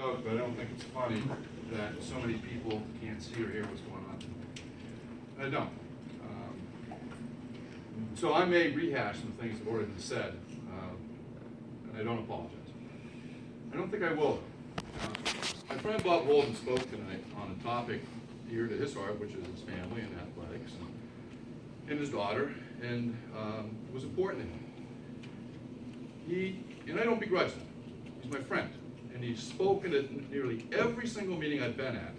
joke, but I don't think it's funny that so many people can't see or hear what's going on. I don't. So I may rehash some things that have already been said, and I don't apologize. I don't think I will. My friend Bob Holden spoke tonight on a topic dear to his heart, which is his family and athletics and his daughter, and it was important to him. And I don't begrudge that. He's my friend, and he's spoken at nearly every single meeting I've been at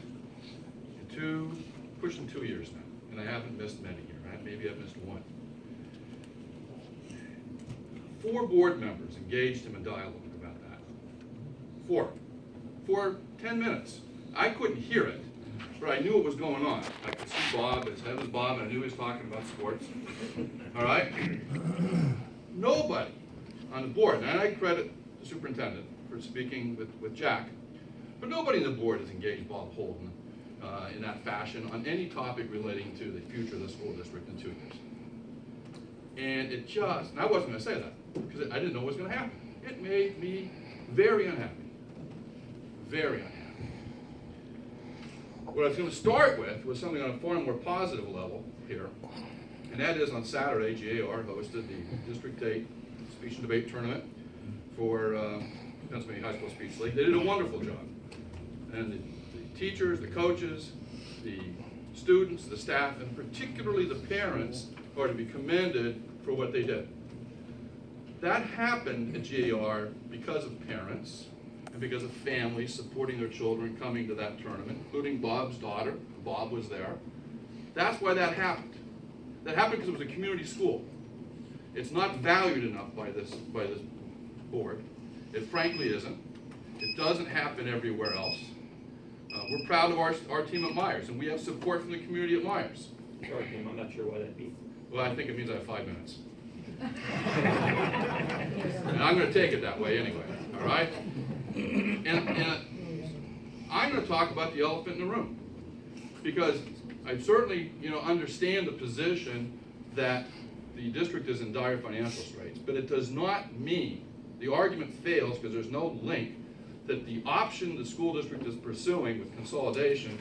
in pushing 2 years now, and I haven't missed many here. Right? Maybe I've missed one. 4 board members engaged him in dialogue about that. 4. For 10 minutes. I couldn't hear it, but I knew what was going on. I could see Bob, his head was Bob, and I knew he was talking about sports. All right? Nobody on the board, and I credit the superintendent for speaking with Jack, but nobody on the board has engaged Bob Holden in that fashion on any topic relating to the future of the school district in 2 years. And and I wasn't going to say that, because I didn't know what was going to happen. It made me very unhappy. Very unhappy. What I was going to start with was something on a far more positive level here, and that is on Saturday, GAR hosted the District 8 Speech and Debate Tournament for Pennsylvania High School Speech League. They did a wonderful job. And the teachers, the coaches, the students, the staff, and particularly the parents are to be commended for what they did. That happened at GAR because of parents and because of families supporting their children coming to that tournament, including Bob's daughter. Bob was there. That's why that happened. That happened because it was a community school. It's not valued enough by this board. It frankly isn't. It doesn't happen everywhere else. We're proud of our team at Myers, and we have support from the community at Myers. Sorry, Tim, I'm not sure why that'd be. Well, I think it means I have 5 minutes. And I'm going to take it that way anyway, all right? And I'm going to talk about the elephant in the room, because I certainly understand the position that the district is in dire financial straits, but it does not mean, the argument fails because there's no link, that the option the school district is pursuing with consolidation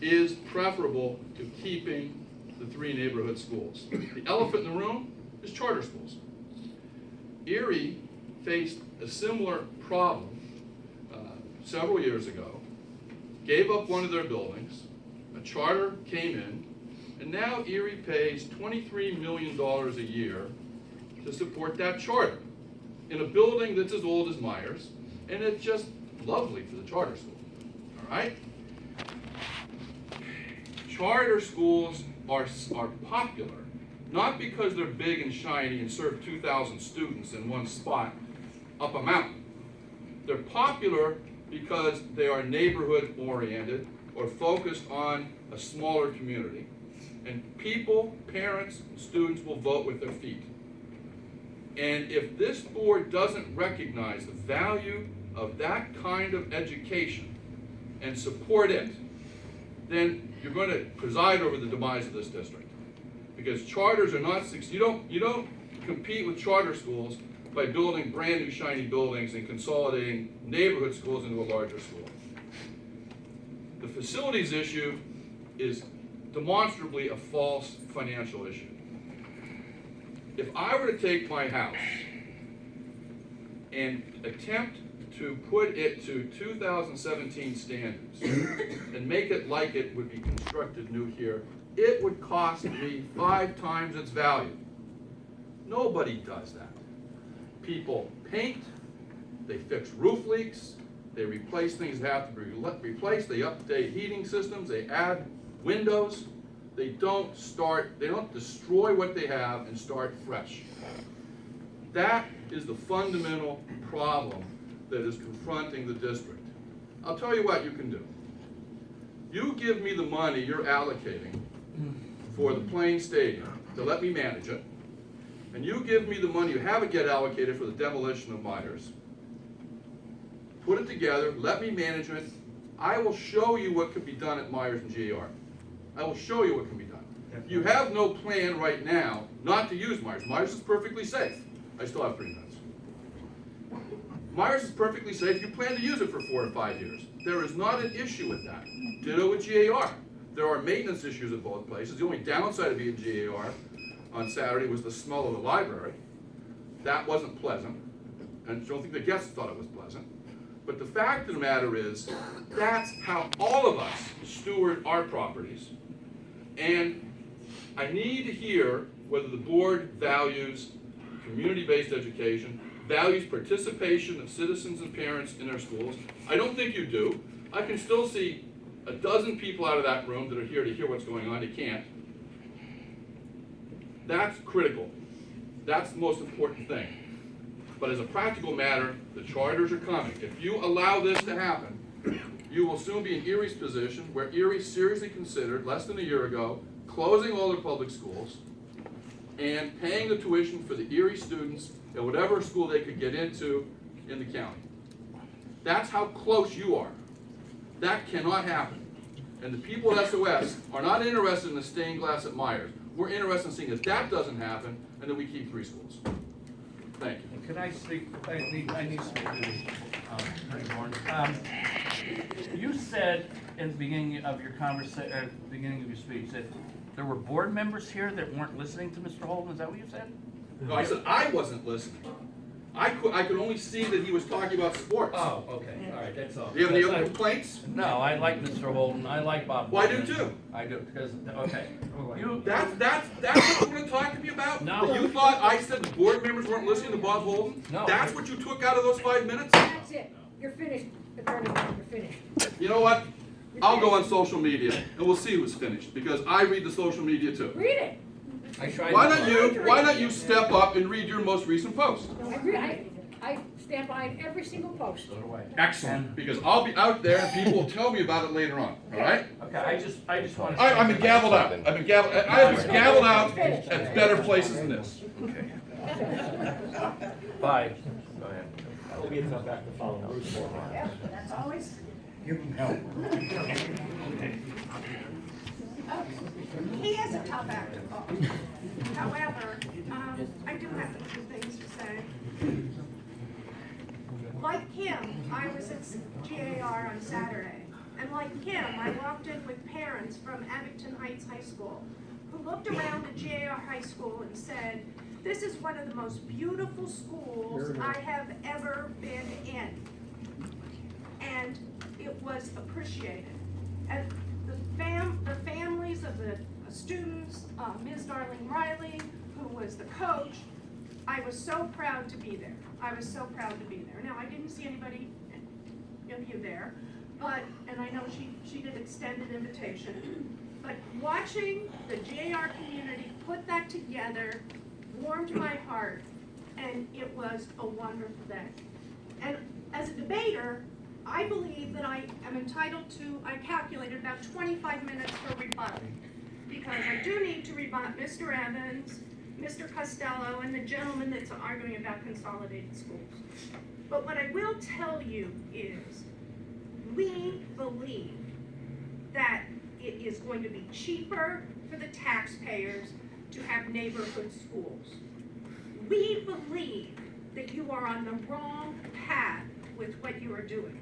is preferable to keeping the 3 neighborhood schools. The elephant in the room is charter schools. Erie faced a similar problem several years ago, gave up one of their buildings, a charter came in, and now Erie pays $23 million a year to support that charter in a building that's as old as Myers, and it's just lovely for the charter school, all right? Charter schools are popular, not because they're big and shiny and serve 2,000 students in one spot up a mountain. They're popular because they are neighborhood oriented or focused on a smaller community. And people, parents, and students will vote with their feet. And if this board doesn't recognize the value of that kind of education and support it, then you're going to preside over the demise of this district. Because charters are not, you don't compete with charter schools by building brand new shiny buildings and consolidating neighborhood schools into a larger school. The facilities issue is demonstrably a false financial issue. If I were to take my house and attempt to put it to 2017 standards and make it like it would be constructed new here, it would cost me 5 times its value. Nobody does that. People paint, they fix roof leaks, they replace things that have to be replaced, they update heating systems, they add windows. They don't destroy what they have and start fresh. That is the fundamental problem that is confronting the district. I'll tell you what you can do. You give me the money you're allocating for the Plain Stadium to let me manage it, and you give me the money you haven't yet allocated for the demolition of Myers. Put it together, let me manage it. I will show you what could be done at Myers and GAR. I will show you what can be done. You have no plan right now not to use Myers. Myers is perfectly safe. I still have 3 minutes. Myers is perfectly safe. You plan to use it for 4 or 5 years. There is not an issue with that. Ditto with GAR. There are maintenance issues at both places. The only downside of being GAR on Saturday was the smell of the library. That wasn't pleasant, and I don't think the guests thought it was pleasant. But the fact of the matter is, that's how all of us steward our properties. And I need to hear whether the board values community-based education, values participation of citizens and parents in their schools. I don't think you do. I can still see a dozen people out of that room that are here to hear what's going on. You can't. That's critical. That's the most important thing. But as a practical matter, the charters are coming. If you allow this to happen, you will soon be in Erie's position, where Erie seriously considered, less than a year ago, closing all their public schools and paying the tuition for the Erie students at whatever school they could get into in the county. That's how close you are. That cannot happen. And the people at SOS are not interested in the stained glass at Myers. We're interested in seeing that that doesn't happen and that we keep 3 schools. Thank you. Can I speak? I need to speak to this, Attorney Warren. You said in the beginning of your beginning of your speech that there were board members here that weren't listening to Mr. Holden. Is that what you said? No, I said I wasn't listening. I could only see that he was talking about sports. Oh, okay, all right, that's all. Do you have any other complaints? No, I like Mr. Holden. I like Bob. Well, I do Holden. too. I do because okay. You That's what you want to talk to me about? No. That you thought I said the board members weren't listening to Bob Holden? No. That's what you took out of those 5 minutes? That's it. You're finished, Attorney Warren, you're finished. You know what? I'll go on social media and we'll see who's finished, because I read the social media too. Read it. I tried. Why don't you step up and read your most recent post? I stand behind every single post. So do I. Excellent, because I'll be out there and people will tell me about it later on, all right? Okay, I just want to. I've been gavelled out. I've been gavelled out at better places than this. Bye. Go ahead. We'll get some back to following Bruce for a while. That's always. He is a tough act to follow. However, I do have a few things to say. Like him, I was at GAR on Saturday. And like him, I walked in with parents from Abington Heights High School who looked around at GAR High School and said, "This is one of the most beautiful schools I have ever been in." And it was appreciated. And the families of the students, Ms. Darlene Riley, who was the coach, I was so proud to be there. I was so proud to be there. Now, I didn't see anybody of you there, and I know she did extend an invitation, but watching the JR community put that together warmed my heart, and it was a wonderful day. And as a debater, I believe that I am entitled to, I calculated about 25 minutes for rebuttal, because I do need to rebut Mr. Evans, Mr. Costello, and the gentleman that's arguing about consolidated schools. But what I will tell you is, we believe that it is going to be cheaper for the taxpayers to have neighborhood schools. We believe that you are on the wrong path with what you are doing.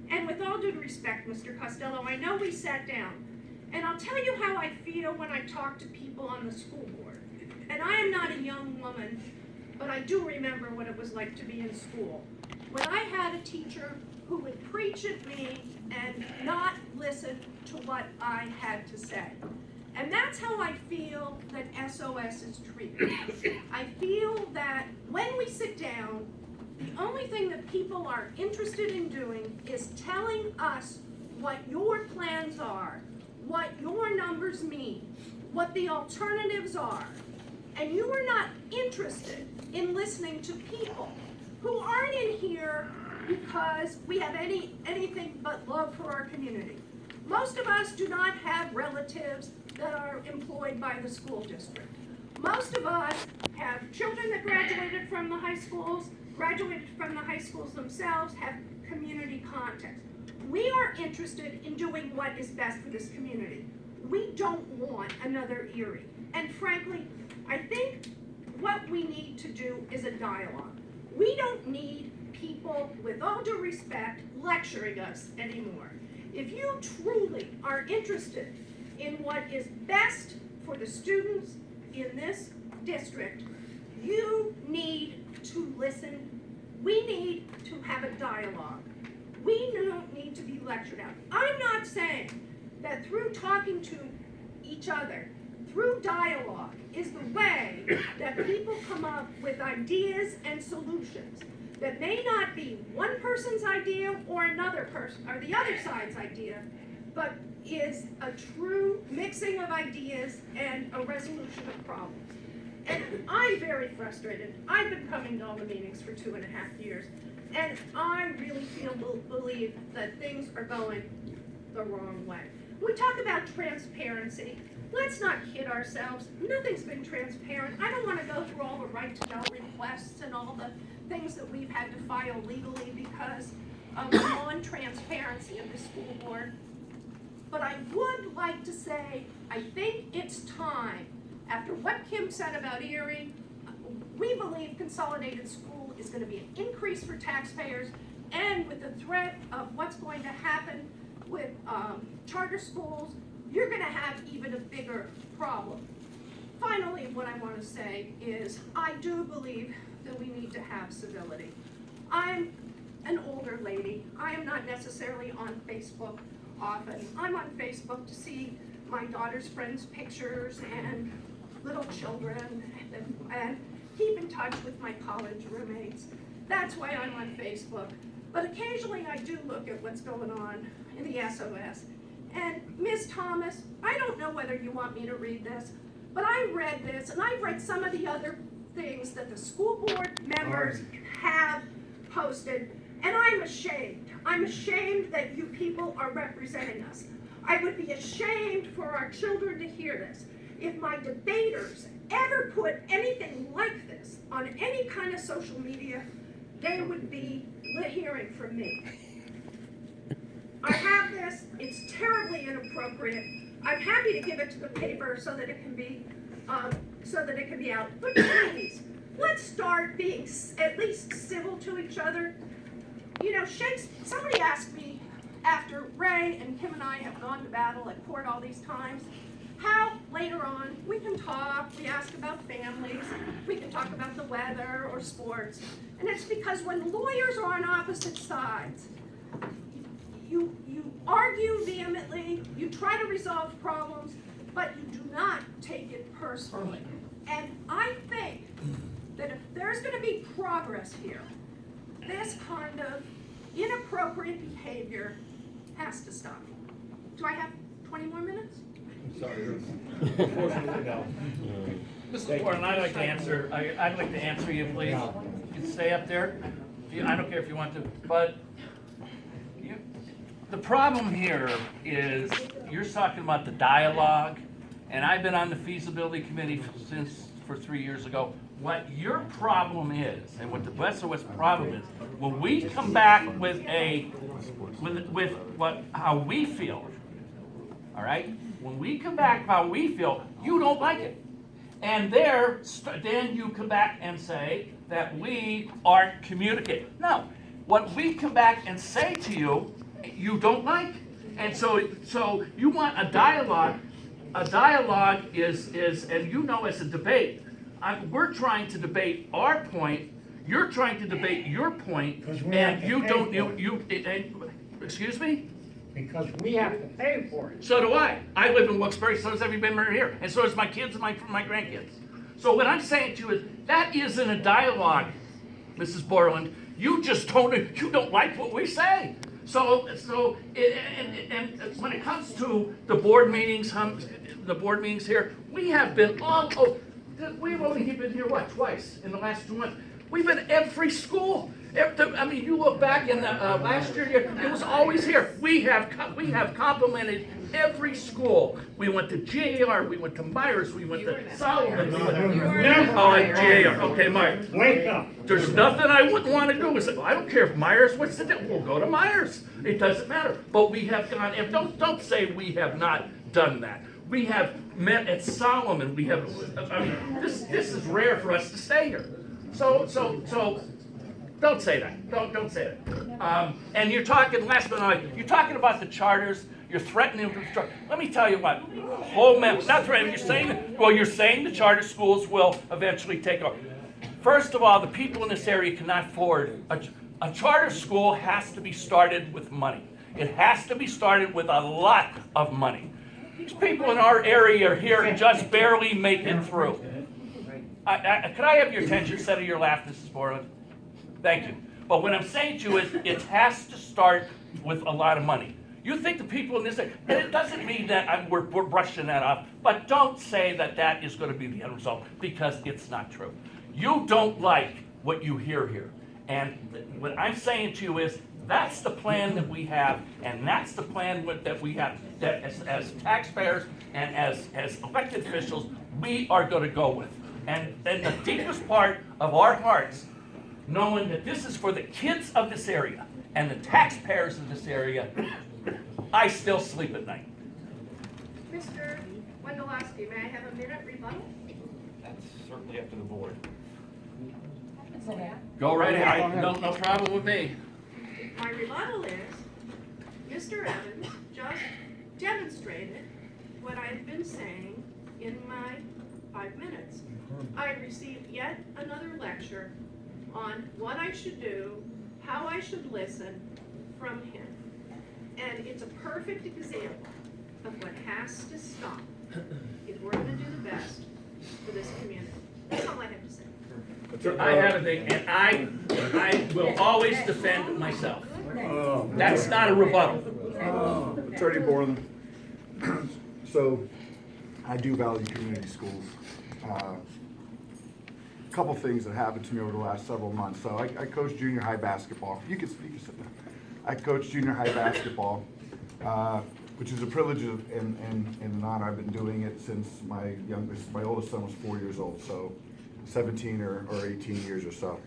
And with all due respect, Mr. Costello, I know we sat down, and I'll tell you how I feel when I talk to people on the school board. And I am not a young woman, but I do remember what it was like to be in school. When I had a teacher who would preach at me and not listen to what I had to say. And that's how I feel that SOS is treated. I feel that when we sit down, the only thing that people are interested in doing is telling us what your plans are, what your numbers mean, what the alternatives are. And you are not interested in listening to people who aren't in here because we have anything but love for our community. Most of us do not have relatives that are employed by the school district. Most of us have children that graduated from the high schools themselves, have community contacts. We are interested in doing what is best for this community. We don't want another Erie. And frankly, I think what we need to do is a dialogue. We don't need people, with all due respect, lecturing us anymore. If you truly are interested in what is best for the students in this district, you need to listen. We need to have a dialogue. We don't need to be lectured at. I'm not saying that through talking to each other, through dialogue, is the way that people come up with ideas and solutions that may not be one person's idea or another person or the other side's idea, but is a true mixing of ideas and a resolution of problems. And I'm very frustrated. I've been coming to all the meetings for 2.5 years, and I really believe that things are going the wrong way. We talk about transparency. Let's not kid ourselves. Nothing's been transparent. I don't want to go through all the right to know requests and all the things that we've had to file legally because of the non-transparency of the school board. But I would like to say, I think it's time, after what Kim said about Erie, we believe consolidated school is going to be an increase for taxpayers, and with the threat of what's going to happen with charter schools, you're going to have even a bigger problem. Finally, what I want to say is I do believe that we need to have civility. I'm an older lady. I am not necessarily on Facebook often. I'm on Facebook to see my daughter's friends' pictures and little children and keep in touch with my college roommates. That's why I'm on Facebook. But occasionally I do look at what's going on in the SOS. And Ms. Thomas, I don't know whether you want me to read this, but I read this and I've read some of the other things that the school board members have posted, and I'm ashamed. I'm ashamed that you people are representing us. I would be ashamed for our children to hear this. If my debaters ever put anything like this on any kind of social media, they would be hearing from me. I have this, it's terribly inappropriate. I'm happy to give it to the paper so that it can be out. But please, let's start being at least civil to each other. You know, somebody asked me after Ray and Kim and I have gone to battle at court all these times, how later on we can talk, we ask about families, we can talk about the weather or sports. And it's because when lawyers are on opposite sides, you argue vehemently, you try to resolve problems, but you do not take it personally. And I think that if there's going to be progress here, this kind of inappropriate behavior has to stop. Do I have 20 more minutes? I'm sorry, Ruth. Unfortunately, no. Mrs. Warren, I'd like to answer you, please. You can stay up there. I don't care if you want to, but the problem here is you're talking about the dialogue, and I've been on the feasibility committee for 3 years ago. What your problem is, and what the rest of us problem is, when we come back with how we feel, all right? When we come back how we feel, you don't like it. And then you come back and say that we aren't communicating. No, what we come back and say to you, you don't like. And so you want a dialogue. A dialogue is, and you know, as a debate, we're trying to debate our point. You're trying to debate your point, and you don't. Excuse me. Because we have to pay for it. So do I. I live in Wilkes-Barre, so does everybody here, and so does my kids and my grandkids. So what I'm saying to you is that isn't a dialogue, Mrs. Borland. You just don't like what we say. So and when it comes to the board meetings, here, we have been we've only been here twice in the last 2 months. We've been every school. You look back in the last year, it was always here. We have complimented every school. We went to GAR, we went to Myers, we went to Solomon. GAR. Okay, Myers. Wake up. There's nothing I wouldn't want to do. I don't care if Myers, what's the deal? We'll go to Myers. It doesn't matter. But we have gone, and don't say we have not done that. We have met at Solomon. We have, this is rare for us to stay here. So Don't say that. Don't say that. And you're talking, last but not least, you're talking about the charters. You're threatening to destroy. Let me tell you what. Whole mess. Not threatening. You're saying the charter schools will eventually take over. First of all, the people in this area cannot afford a charter school. Has to be started with money. It has to be started with a lot of money. These people in our area are here and just barely make it through. Could I have your attention instead of your laugh, Mrs. Borland? Thank you. But what I'm saying to you is it has to start with a lot of money. You think the people in this area, and it doesn't mean that we're brushing that off, but don't say that that is going to be the end result, because it's not true. You don't like what you hear here. And what I'm saying to you is that's the plan that we have, and that's the plan that we have, that as taxpayers and as elected officials, we are going to go with. And in the deepest part of our hearts, knowing that this is for the kids of this area and the taxpayers of this area, I still sleep at night. Mr. Wendelowski, may I have a minute rebuttal? That's certainly up to the board. Okay. Go right ahead. No problem with me. My rebuttal is, Mr. Evans just demonstrated what I've been saying in my 5 minutes. I received yet another lecture on what I should do, how I should listen from him. And it's a perfect example of what has to stop if we're gonna do the best for this community. That's all I have to say. I have a thing, and I will always defend myself. That's not a rebuttal. Attorney Borland, so I do value community schools. A couple things that happened to me over the last several months. So I coach junior high basketball. You can sit down. I coach junior high basketball, which is a privilege and an honor. I've been doing it since my oldest son was 4 years old, so 17 or 18 years or so.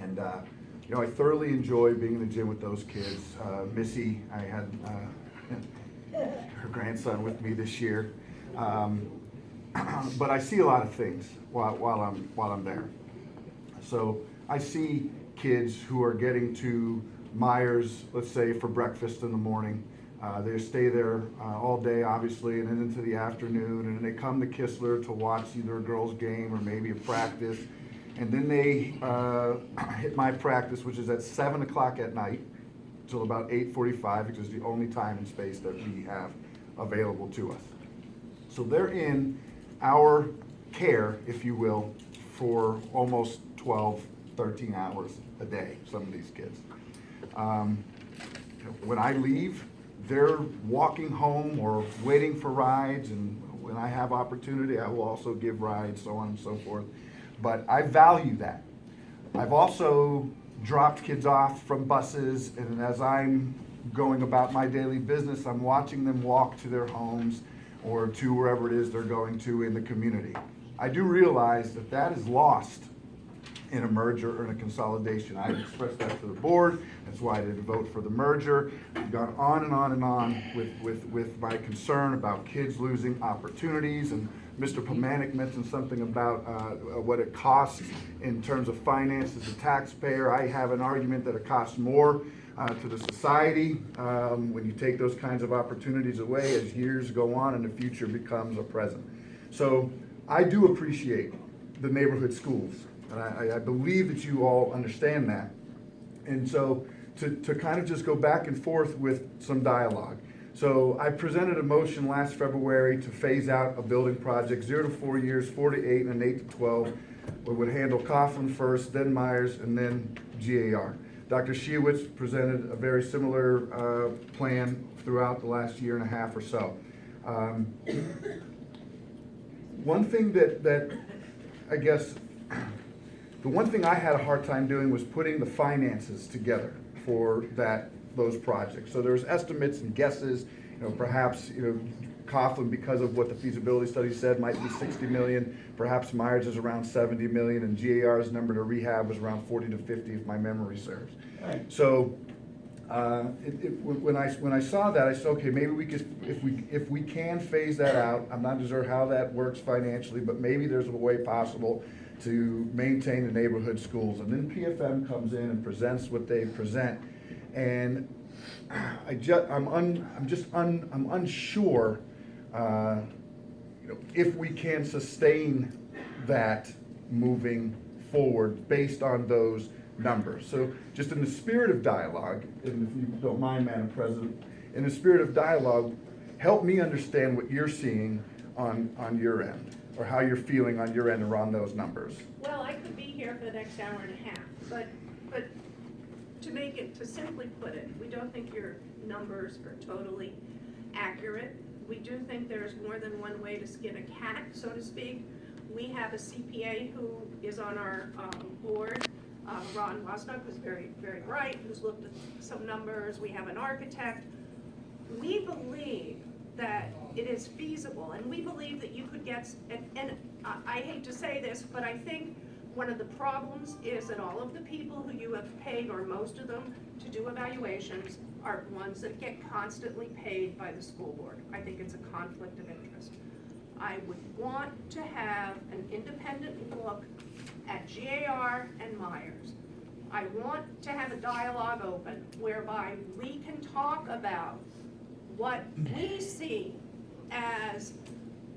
And I thoroughly enjoy being in the gym with those kids. Missy, I had her grandson with me this year. But I see a lot of things while I'm there. So I see kids who are getting to Myers, let's say, for breakfast in the morning. They stay there all day, obviously, and then into the afternoon, and then they come to Kistler to watch either a girls' game or maybe a practice. And then they hit my practice, which is at 7 o'clock at night, till about 8:45, which is the only time and space that we have available to us. So they're in our care, if you will, for almost 12, 13 hours a day, some of these kids. When I leave, they're walking home or waiting for rides, and when I have opportunity, I will also give rides, so on and so forth. But I value that. I've also dropped kids off from buses, and as I'm going about my daily business, I'm watching them walk to their homes or to wherever it is they're going to in the community. I do realize that that is lost in a merger or in a consolidation. I've expressed that to the board. That's why I didn't vote for the merger. I've gone on and on and on with my concern about kids losing opportunities. And Mr. Pomanik mentioned something about what it costs in terms of finance as a taxpayer. I have an argument that it costs more to the society when you take those kinds of opportunities away as years go on and the future becomes a present. So I do appreciate the neighborhood schools. And I believe that you all understand that. And so to kind of just go back and forth with some dialogue. So I presented a motion last February to phase out a building project, 0 to 4 years, 4 to 8, and 8 to 12. We would handle Coughlin first, then Myers, and then GAR. Dr. Shiewitz presented a very similar plan throughout the last year and a half or so. One thing that I guess, the one thing I had a hard time doing was putting the finances together for those projects. So there's estimates and guesses, perhaps, Coughlin, because of what the feasibility study said, might be 60 million. Perhaps Myers is around 70 million, and GAR's number to rehab was around 40 to 50, if my memory serves. Right. So when I saw that, I said, okay, maybe we could, if we can phase that out. I'm not sure how that works financially, but maybe there's a way possible to maintain the neighborhood schools. And then PFM comes in and presents what they present. And I'm unsure, if we can sustain that moving forward based on those numbers. So just in the spirit of dialogue, and if you don't mind, Madam President, in the spirit of dialogue, help me understand what you're seeing on your end, or how you're feeling on your end around those numbers. Well, I could be here for the next hour and a half, but to simply put it, we don't think your numbers are totally accurate. We do think there's more than one way to skin a cat, so to speak. We have a CPA who is on our board, Ron Wasnock, who's very, very bright, who's looked at some numbers. We have an architect. We believe that it is feasible, and we believe that you could get, and I hate to say this, but I think one of the problems is that all of the people who you have paid, or most of them, to do evaluations are ones that get constantly paid by the school board. I think it's a conflict of interest. I would want to have an independent look at GAR and Myers. I want to have a dialogue open whereby we can talk about what we see as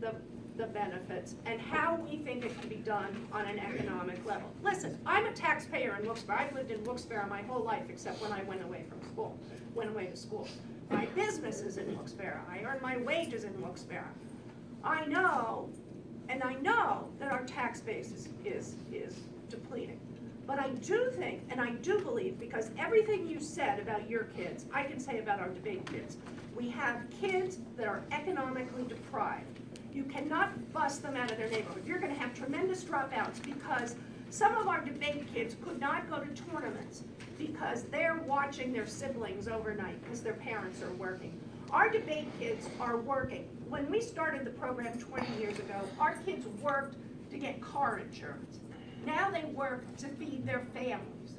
the benefits and how we think it can be done on an economic level. Listen, I'm a taxpayer in Wilkes-Barre. I've lived in Wilkes-Barre my whole life except when I went away to school. My business is in Wilkes-Barre. I earn my wages in Wilkes-Barre. I know that our tax base is depleting. But I do think, and I do believe, because everything you said about your kids, I can say about our debate kids. We have kids that are economically deprived. You cannot bust them out of their neighborhood. You're gonna have tremendous dropouts because some of our debate kids could not go to tournaments because they're watching their siblings overnight because their parents are working. Our debate kids are working. When we started the program 20 years ago, our kids worked to get car insurance. Now they work to feed their families.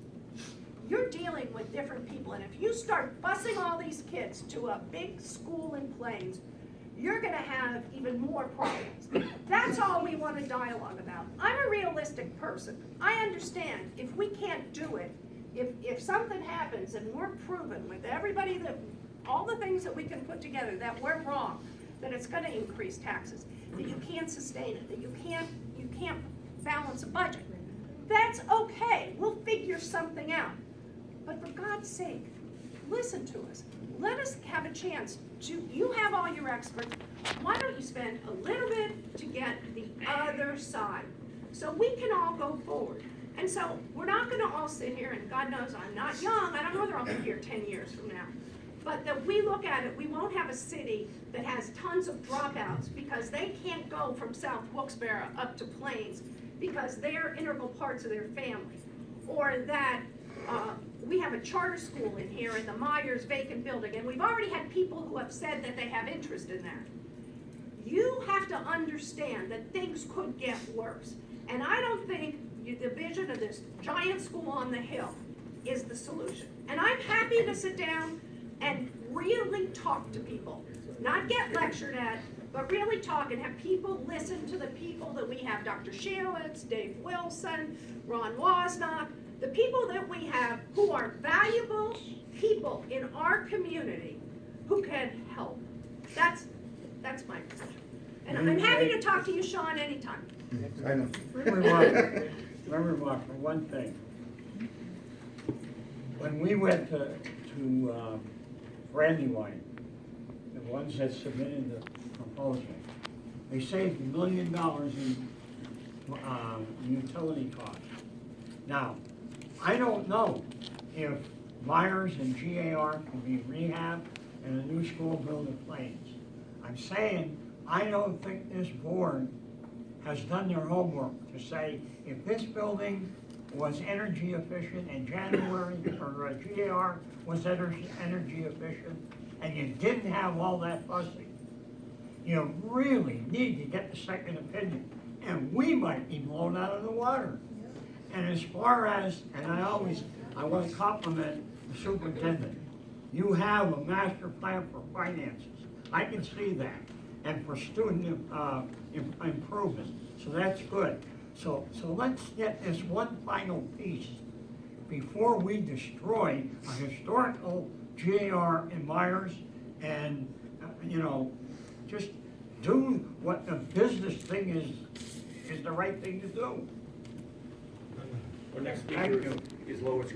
You're dealing with different people, and if you start busing all these kids to a big school in Plains, you're gonna have even more problems. That's all we want to dialogue about. I'm a realistic person. I understand if we can't do it, if something happens and we're proven with everybody that, all the things that we can put together that we're wrong, that it's gonna increase taxes, that you can't sustain it, that you can't balance a budget. That's okay, we'll figure something out. But for God's sake, listen to us. Let us have a chance to, you have all your experts, why don't you spend a little bit to get the other side? So we can all go forward. And so we're not gonna all sit here, and God knows I'm not young, I don't know whether I'll be here 10 years from now. But that we look at it, we won't have a city that has tons of dropouts because they can't go from South Wilkes-Barre up to Plains because they're integral parts of their family. Or that we have a charter school in here in the Myers vacant building, and we've already had people who have said that they have interest in that. You have to understand that things could get worse. And I don't think the vision of this giant school on the hill is the solution. And I'm happy to sit down and really talk to people, not get lectured at, but really talk and have people listen to the people that we have, Dr. Shielitz, Dave Wilson, Ron Wasnock, the people that we have who are valuable people in our community who can help. That's my position. And I'm happy to talk to you, Sean, anytime. I know. Remember, for one thing, when we went to Brandywine, the ones that submitted the proposal, they saved $1 million in utility costs. Now, I don't know if Myers and GAR can be rehabbed and a new school built in Plains. I'm saying, I don't think this board has done their homework to say, if this building was energy efficient in January, or GAR was energy efficient, and you didn't have all that fussing, you really need to get the second opinion, and we might be blown out of the water. And as far as, and I want to compliment the superintendent, you have a master plan for finances. I can see that, and for student improvement, so that's good. So let's get this one final piece before we destroy a historical GAR in Myers and, just do what the business thing is the right thing to do. Our next Thank speaker you. is Lois